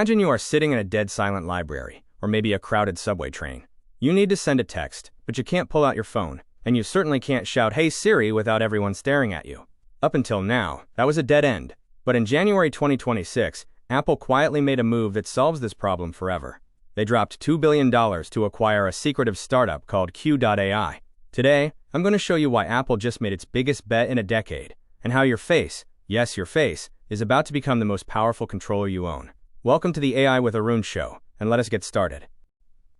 Imagine you are sitting in a dead silent library, or maybe a crowded subway train. You need to send a text, but you can't pull out your phone, and you certainly can't shout, "Hey Siri," without everyone staring at you. Up until now, that was a dead end. But in January 2026, Apple quietly made a move that solves this problem forever. They dropped $2 billion to acquire a secretive startup called Q.ai. Today, I'm going to show you why Apple just made its biggest bet in a decade, and how your face, yes, your face, is about to become the most powerful controller you own. Welcome to the AI with Arun Show, and let us get started.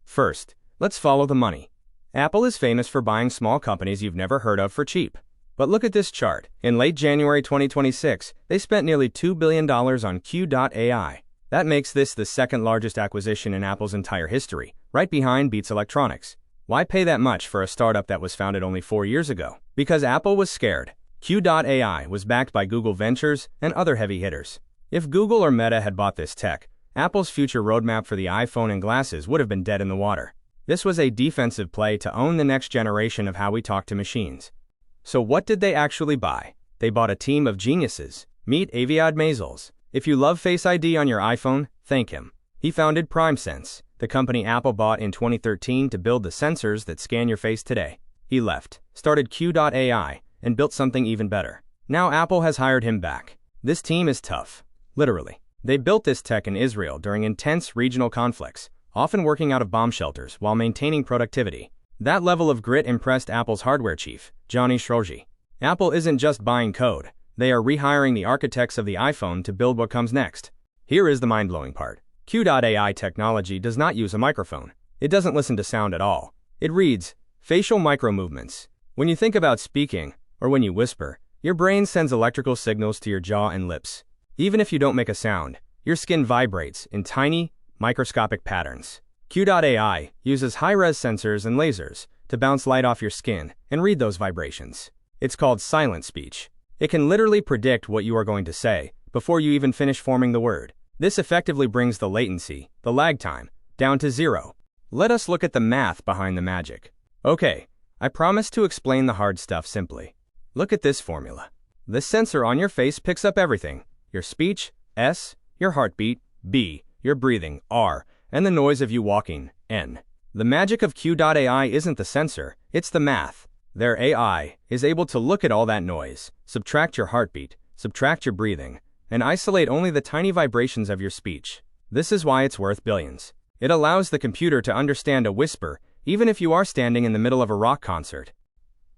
First, let's follow the money. Apple is famous for buying small companies you've never heard of for cheap. But look at this chart. In late January 2026, they spent nearly $2 billion on Q.ai. That makes this the second largest acquisition in Apple's entire history, right behind Beats Electronics. Why pay that much for a startup that was founded only 4 years ago? Because Apple was scared. Q.ai was backed by Google Ventures and other heavy hitters. If Google or Meta had bought this tech, Apple's future roadmap for the iPhone and glasses would have been dead in the water. This was a defensive play to own the next generation of how we talk to machines. So what did they actually buy? They bought a team of geniuses. Meet Aviad Maisels. If you love FaceID on your iPhone, thank him. He founded PrimeSense, the company Apple bought in 2013 to build the sensors that scan your face today. He left, started Q.ai, and built something even better. Now Apple has hired him back. This team is tough. Literally. They built this tech in Israel during intense regional conflicts, often working out of bomb shelters while maintaining productivity. That level of grit impressed Apple's hardware chief, Johnny Shroji. Apple isn't just buying code. They are rehiring the architects of the iPhone to build what comes next. Here is the mind-blowing part. Q.ai technology does not use a microphone. It doesn't listen to sound at all. It reads facial micro-movements. When you think about speaking, or when you whisper, your brain sends electrical signals to your jaw and lips. Even if you don't make a sound, your skin vibrates in tiny, microscopic patterns. Q.ai uses high-res sensors and lasers to bounce light off your skin and read those vibrations. It's called silent speech. It can literally predict what you are going to say before you even finish forming the word. This effectively brings the latency, the lag time, down to zero. Let us look at the math behind the magic. Okay, I promise to explain the hard stuff simply. Look at this formula. The sensor on your face picks up everything. Your speech, S, your heartbeat, B, your breathing, R, and the noise of you walking, N. The magic of Q.ai isn't the sensor, it's the math. Their AI is able to look at all that noise, subtract your heartbeat, subtract your breathing, and isolate only the tiny vibrations of your speech. This is why it's worth billions. It allows the computer to understand a whisper, even if you are standing in the middle of a rock concert.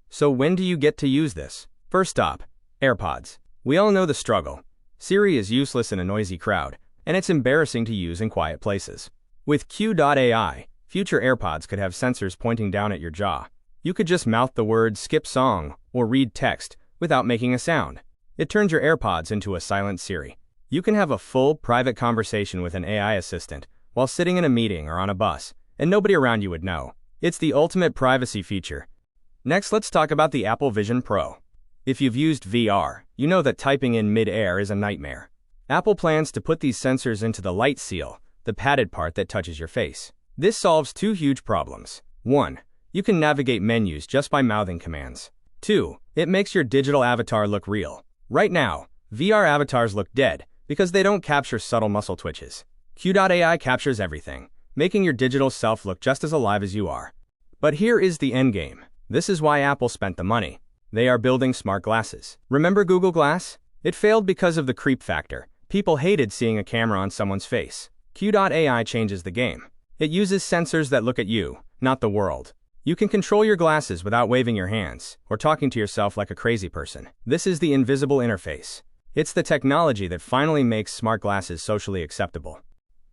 So when do you get to use this? First stop, AirPods. We all know the struggle. Siri is useless in a noisy crowd, and it's embarrassing to use in quiet places. With Q.ai, future AirPods could have sensors pointing down at your jaw. You could just mouth the words skip song or read text without making a sound. It turns your AirPods into a silent Siri. You can have a full, private conversation with an AI assistant while sitting in a meeting or on a bus, and nobody around you would know. It's the ultimate privacy feature. Next, let's talk about the Apple Vision Pro. If you've used VR, you know that typing in mid-air is a nightmare. Apple plans to put these sensors into the light seal, the padded part that touches your face. This solves two huge problems. 1. You can navigate menus just by mouthing commands. 2. It makes your digital avatar look real. Right now, VR avatars look dead because they don't capture subtle muscle twitches. Q.ai captures everything, making your digital self look just as alive as you are. But here is the endgame. This is why Apple spent the money. They are building smart glasses. Remember Google Glass? It failed because of the creep factor. People hated seeing a camera on someone's face. Q.ai changes the game. It uses sensors that look at you, not the world. You can control your glasses without waving your hands or talking to yourself like a crazy person. This is the invisible interface. It's the technology that finally makes smart glasses socially acceptable.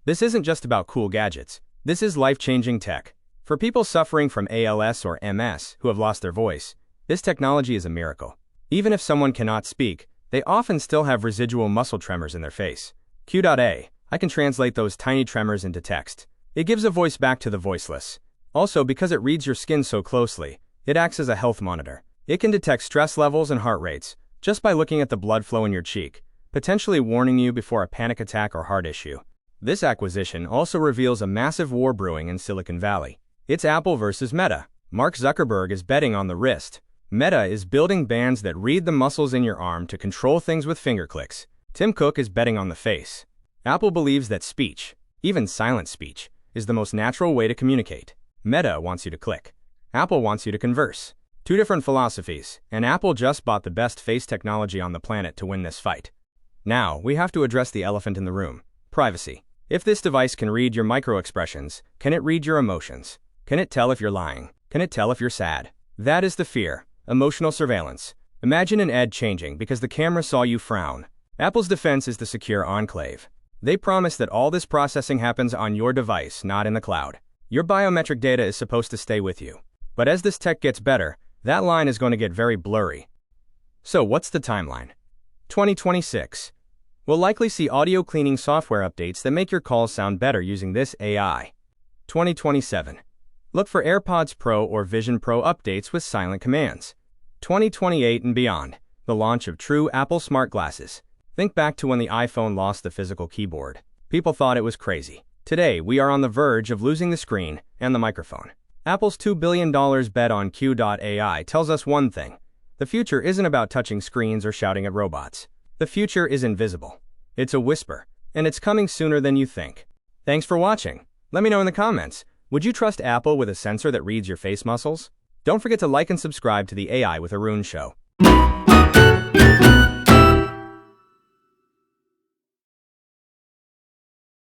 This isn't just about cool gadgets. This is life-changing tech. For people suffering from ALS or MS who have lost their voice, this technology is a miracle. Even if someone cannot speak, they often still have residual muscle tremors in their face. Q.ai can translate those tiny tremors into text. It gives a voice back to the voiceless. Also, because it reads your skin so closely, it acts as a health monitor. It can detect stress levels and heart rates just by looking at the blood flow in your cheek, potentially warning you before a panic attack or heart issue. This acquisition also reveals a massive war brewing in Silicon Valley. It's Apple versus Meta. Mark Zuckerberg is betting on the wrist. Meta is building bands that read the muscles in your arm to control things with finger clicks. Tim Cook is betting on the face. Apple believes that speech, even silent speech, is the most natural way to communicate. Meta wants you to click. Apple wants you to converse. Two different philosophies, and Apple just bought the best face technology on the planet to win this fight. Now, we have to address the elephant in the room: privacy. If this device can read your micro-expressions, can it read your emotions? Can it tell if you're lying? Can it tell if you're sad? That is the fear: emotional surveillance. Imagine an ad changing because the camera saw you frown. Apple's defense is the secure enclave. They promise that all this processing happens on your device, not in the cloud. Your biometric data is supposed to stay with you. But as this tech gets better, that line is going to get very blurry. So what's the timeline? 2026. We'll likely see audio cleaning software updates that make your calls sound better using this AI. 2027. Look for AirPods Pro or Vision Pro updates with silent commands. 2028 and beyond. The launch of true Apple smart glasses. Think back to when the iPhone lost the physical keyboard. People thought it was crazy. Today, we are on the verge of losing the screen and the microphone. Apple's $2 billion bet on Q.ai tells us one thing: the future isn't about touching screens or shouting at robots. The future is invisible. It's a whisper, and it's coming sooner than you think. Thanks for watching. Let me know in the comments, would you trust Apple with a sensor that reads your face muscles? Don't forget to like and subscribe to the AI with Arun Show.